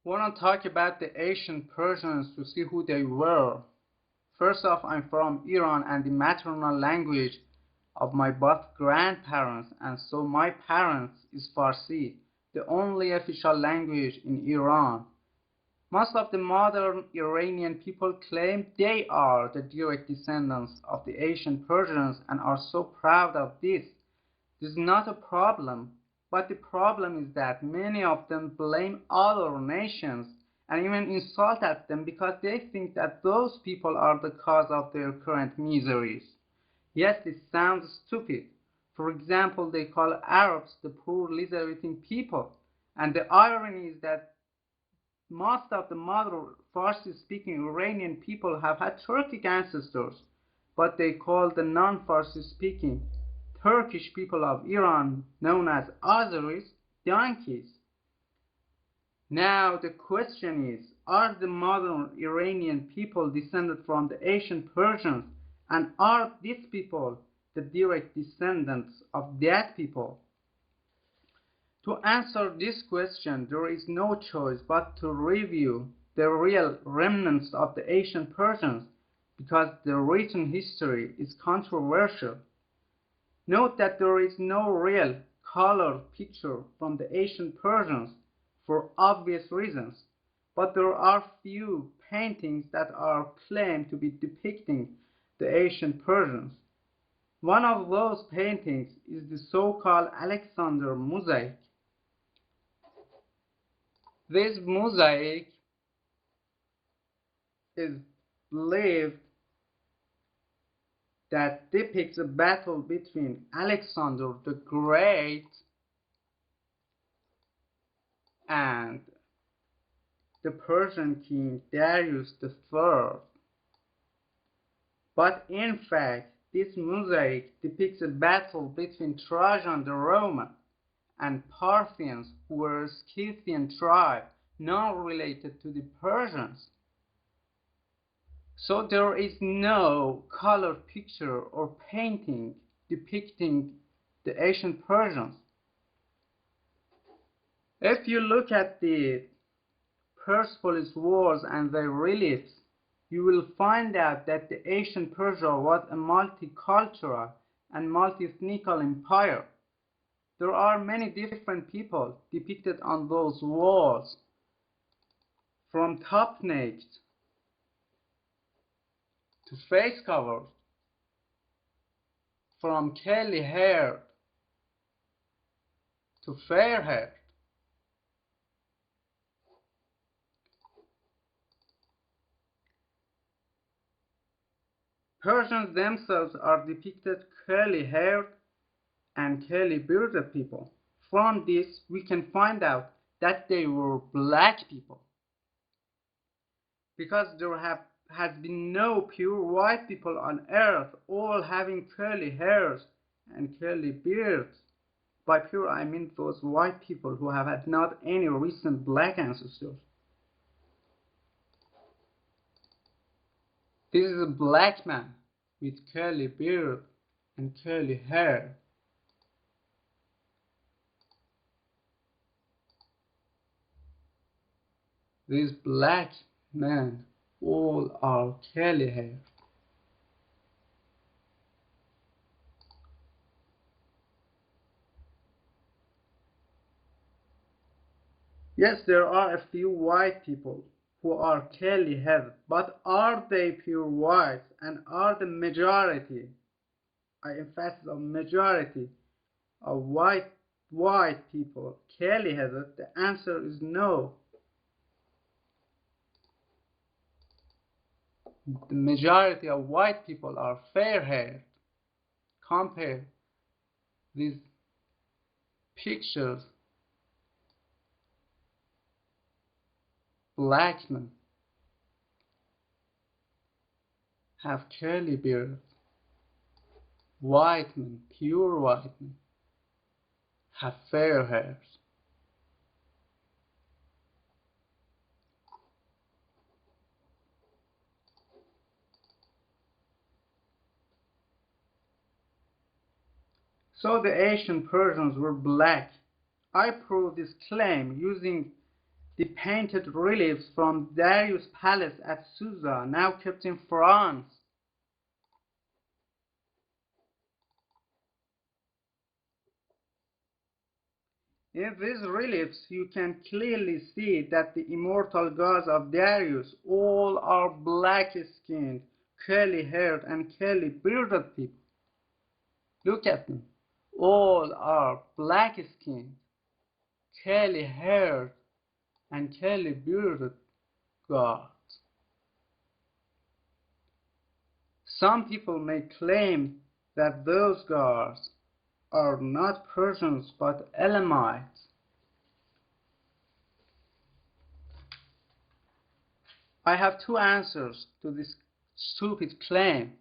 Want to talk about the ancient Persians to see who they were. First off, I'm from Iran and the maternal language of my both grandparents and so my parents is Farsi, the only official language in Iran. Most of the modern Iranian people claim they are the direct descendants of the ancient Persians and are so proud of this. This is not a problem, but the problem is that many of them blame other nations and even insult at them because they think that those people are the cause of their current miseries. Yes, this sounds stupid. For example, they call Arabs the poor lizard-eating people, and the irony is that most of the modern Farsi-speaking Iranian people have had Turkic ancestors, but they call the non-Farsi-speaking Turkish people of Iran, known as Azeris, donkeys. Now the question is, are the modern Iranian people descended from the ancient Persians, and are these people the direct descendants of that people? To answer this question, there is no choice but to review the real remnants of the ancient Persians, because the written history is controversial. Note that there is no real color picture from the ancient Persians for obvious reasons, but there are few paintings that are claimed to be depicting the ancient Persians. One of those paintings is the so-called Alexander mosaic. This mosaic is believed that depicts a battle between Alexander the Great and the Persian king Darius III. But in fact, this mosaic depicts a battle between Trajan the Roman and Parthians, who were a Scythian tribe, not related to the Persians. So there is no color picture or painting depicting the ancient Persians. If you look at the Persepolis wars and their reliefs, you will find out that the ancient Persia was a multicultural and multi-ethnical empire. There are many different people depicted on those walls, from top naked to face covered, from curly haired to fair haired. Persians themselves are depicted curly haired and curly bearded people. From this, we can find out that they were black people, because has been no pure white people on earth, all having curly hairs and curly beards. By pure, I mean those white people who have had not any recent black ancestors. This is a black man with curly beard and curly hair. These black men all are curly hair. Yes, there are a few white people who are curly haired, but are they pure white, and are the majority, I emphasize on majority, of white people curly headed? The answer is no. The majority of white people are fair haired. Compare these pictures. Black men have curly beards. White men, pure white men, have fair hairs. So the ancient Persians were black. I prove this claim using The painted reliefs from Darius' palace at Susa, now kept in France. In these reliefs you can clearly see that the immortal gods of Darius all are black-skinned, curly-haired and curly-bearded people. Look at them. All are black-skinned, curly-haired and curly-bearded gods. Some people may claim that those gods are not Persians but Elamites. I have two answers to this stupid claim.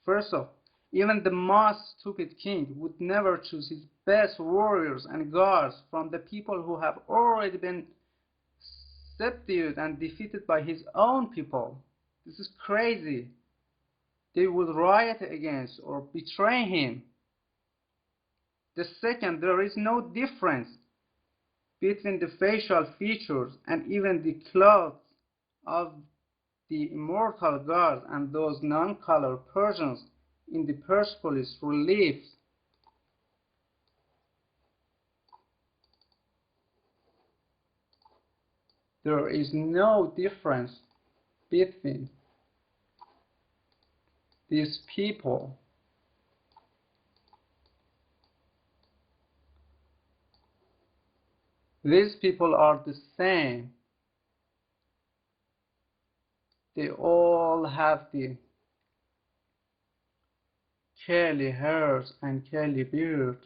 First off, even the most stupid king would never choose his best warriors and guards from the people who have already been subdued and defeated by his own people. This is crazy. They would riot against or betray him. The second, there is no difference between the facial features and even the clothes of the immortal gods and those non-colored Persians in the Persepolis reliefs. There is no difference between these people. These people are the same. They all have the curly hairs and curly beard.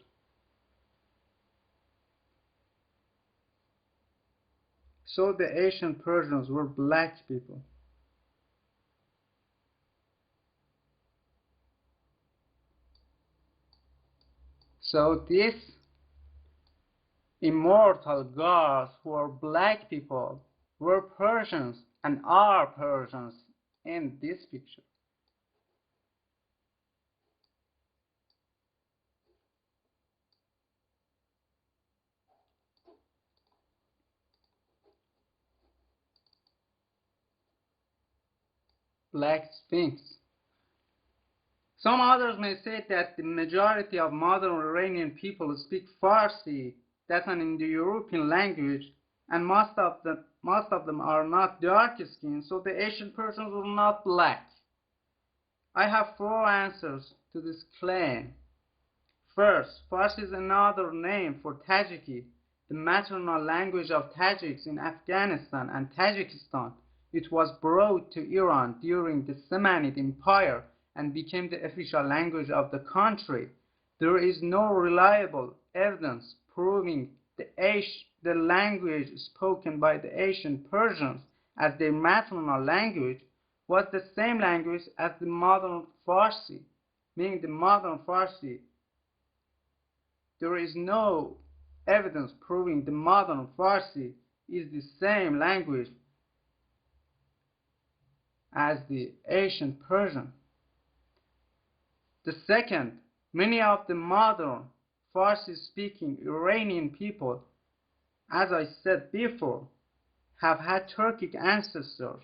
So the ancient Persians were black people. So these immortal gods who are black people were Persians and are Persians in this picture. Black Sphinx. Some others may say that the majority of modern Iranian people speak Farsi, that's an Indo-European language, and most of them are not dark-skinned, so the ancient Persians were not black. I have four answers to this claim. First, Farsi is another name for Tajiki, the maternal language of Tajiks in Afghanistan and Tajikistan. It was brought to Iran during the Samanid Empire and became the official language of the country. There is no reliable evidence proving the language spoken by the ancient Persians as their maternal language was the same language as the modern Farsi, meaning the modern Farsi. There is no evidence proving the modern Farsi is the same language as the ancient Persian. The second, many of the modern Farsi-speaking Iranian people, as I said before, have had Turkic ancestors.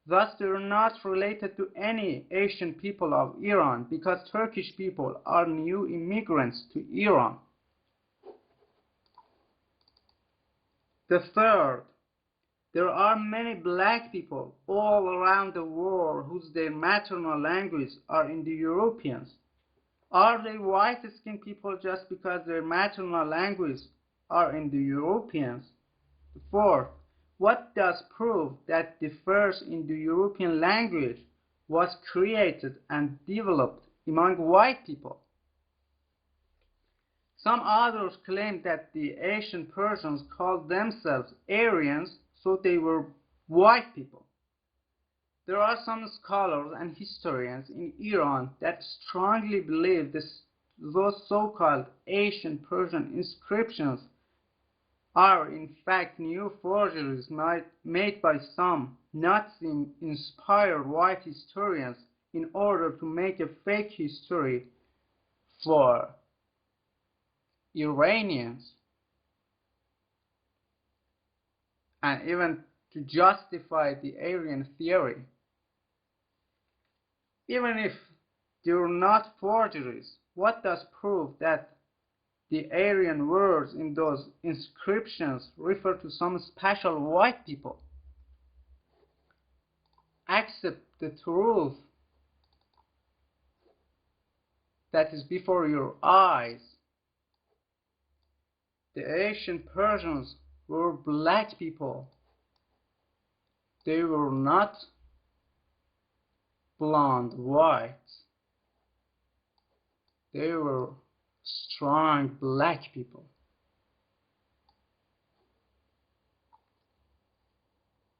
Thus, they are not related to any Asian people of Iran because Turkish people are new immigrants to Iran. The third, there are many black people all around the world whose their maternal language are Indo-Europeans. Are they white-skinned people just because their maternal language are Indo-Europeans? Fourth, what does prove that the first Indo-European language was created and developed among white people? Some authors claim that the ancient Persians called themselves Aryans, so they were white people. There are some scholars and historians in Iran that strongly believe those so-called ancient Persian inscriptions are in fact new forgeries made by some Nazi-inspired white historians in order to make a fake history for Iranians. and even to justify the Aryan theory. Even if they are not forgeries, what does prove that the Aryan words in those inscriptions refer to some special white people? Accept the truth that is before your eyes. The ancient Persians were black people. They were not blonde whites. They were strong black people.